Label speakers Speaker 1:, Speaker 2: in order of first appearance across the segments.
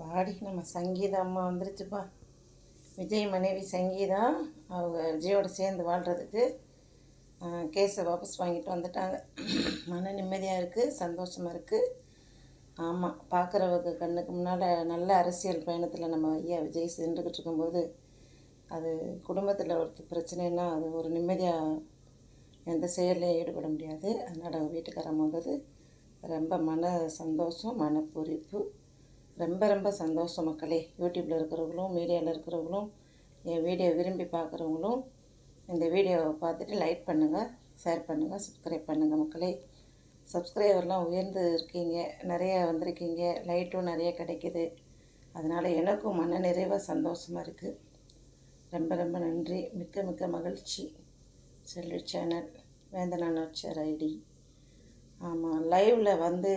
Speaker 1: பாடி நம்ம சங்கீதா அம்மா வந்துருச்சுப்பா. விஜய் மனைவி சங்கீதா அவங்க விஜயோடு சேர்ந்து வாழ்கிறதுக்கு கேஸை வாபஸ் வாங்கிட்டு வந்துட்டாங்க. மன நிம்மதியாக இருக்குது, சந்தோஷமாக இருக்குது. ஆமாம், பார்க்குறவங்க கண்ணுக்கு முன்னால் நல்ல அரசியல் பயணத்தில் நம்ம ஐயா விஜய் சென்றுக்கிட்டு இருக்கும்போது அது குடும்பத்தில் ஒரு பிரச்சனைன்னா அது ஒரு நிம்மதியாக எந்த செயலையும் ஈடுபட முடியாது. அதனால் அவங்க வீட்டுக்காரங்க வந்தது ரொம்ப மன சந்தோஷம், மன பூரிப்பு. ரொம்ப ரொம்ப சந்தோஷம் மக்களே. யூடியூப்பில் இருக்கிறவங்களும் மீடியாவில் இருக்கிறவங்களும் என் வீடியோ விரும்பி பார்க்குறவங்களும் இந்த வீடியோவை பார்த்துட்டு லைக் பண்ணுங்கள், ஷேர் பண்ணுங்கள், சப்ஸ்கிரைப் பண்ணுங்கள் மக்களே. சப்ஸ்கிரைபர்லாம் உயர்ந்து இருக்கீங்க, நிறைய வந்திருக்கீங்க, லைட்டும் நிறைய கிடைக்கிது. அதனால் எனக்கும் மன நிறைவாக சந்தோஷமாக இருக்குது. ரொம்ப ரொம்ப நன்றி, மிக்க மிக்க மகிழ்ச்சி. செல்வி சேனல் வேந்தனான் நாச்சியார் ஐடி. ஆமாம், லைவில் வந்து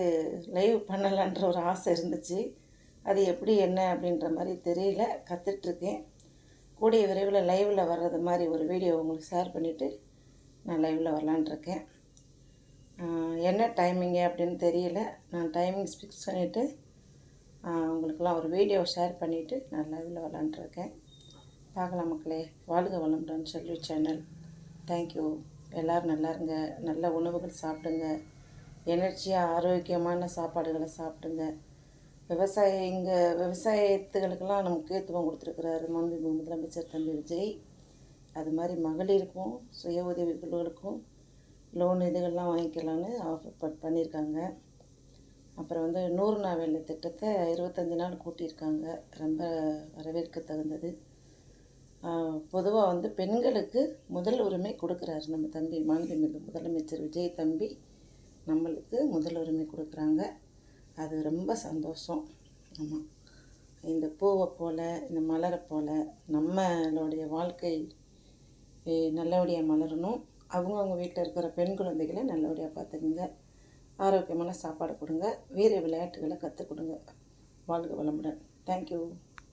Speaker 1: லைவ் பண்ணலான்ற ஒரு ஆசை இருந்துச்சு. அது எப்படி என்ன அப்படின்ற மாதிரி தெரியல, கற்றுட்ருக்கேன். கூடிய விரைவில் லைவில் வர்றது மாதிரி ஒரு வீடியோ உங்களுக்கு ஷேர் பண்ணிவிட்டு நான் லைவில் வரலான்ட்ருக்கேன். என்ன டைமிங்கு அப்படின்னு தெரியல. நான் டைமிங்ஸ் ஃபிக்ஸ் பண்ணிவிட்டு உங்களுக்கெல்லாம் ஒரு வீடியோ ஷேர் பண்ணிவிட்டு நான் லைவில் வரலான்ட்ருக்கேன். பார்க்கலாம் மக்களே. வாழ்க வளமுடன். செல்வி சேனல். தேங்க்யூ. எல்லோரும் நல்லா இருங்க, நல்ல உணவுகள் சாப்பிடுங்க, எனர்ஜியாக ஆரோக்கியமான சாப்பாடுகளை சாப்பிடுங்க. விவசாயத்துகளுக்கெல்லாம் முக்கியத்துவம் கொடுத்துருக்குறாரு முதலமைச்சர் தம்பி விஜய். அது மாதிரி மகளிருக்கும் சுய உதவி குழுக்களுக்கும் லோன் இதுகள்லாம் வாங்கிக்கலான்னு ஆஃபர் பண்ணியிருக்காங்க. அப்புறம் வந்து 100 நாள் வேலை திட்டத்தை 25 நாள் கூட்டியிருக்காங்க. ரொம்ப வரவேற்க தகுந்தது. பொதுவாக வந்து பெண்களுக்கு முதல் உரிமை கொடுக்குறாரு நம்ம தம்பி மாண்புமிகு முதலமைச்சர் விஜய் தம்பி. நம்மளுக்கு முதல் உரிமை கொடுக்குறாங்க. அது ரொம்ப சந்தோஷம். ஆமாம், இந்த பூவை போல், இந்த மலரை போல் நம்மளுடைய வாழ்க்கை நல்லபடியாக மலரணும். அவங்கவுங்க வீட்டில் இருக்கிற பெண் குழந்தைகளை நல்லபடியாக பார்த்துக்குங்க, ஆரோக்கியமான சாப்பாடு கொடுங்க, வீர விளையாட்டுகளை கற்றுக் கொடுங்க. வாழ்க வளமுடன். தேங்க்யூ.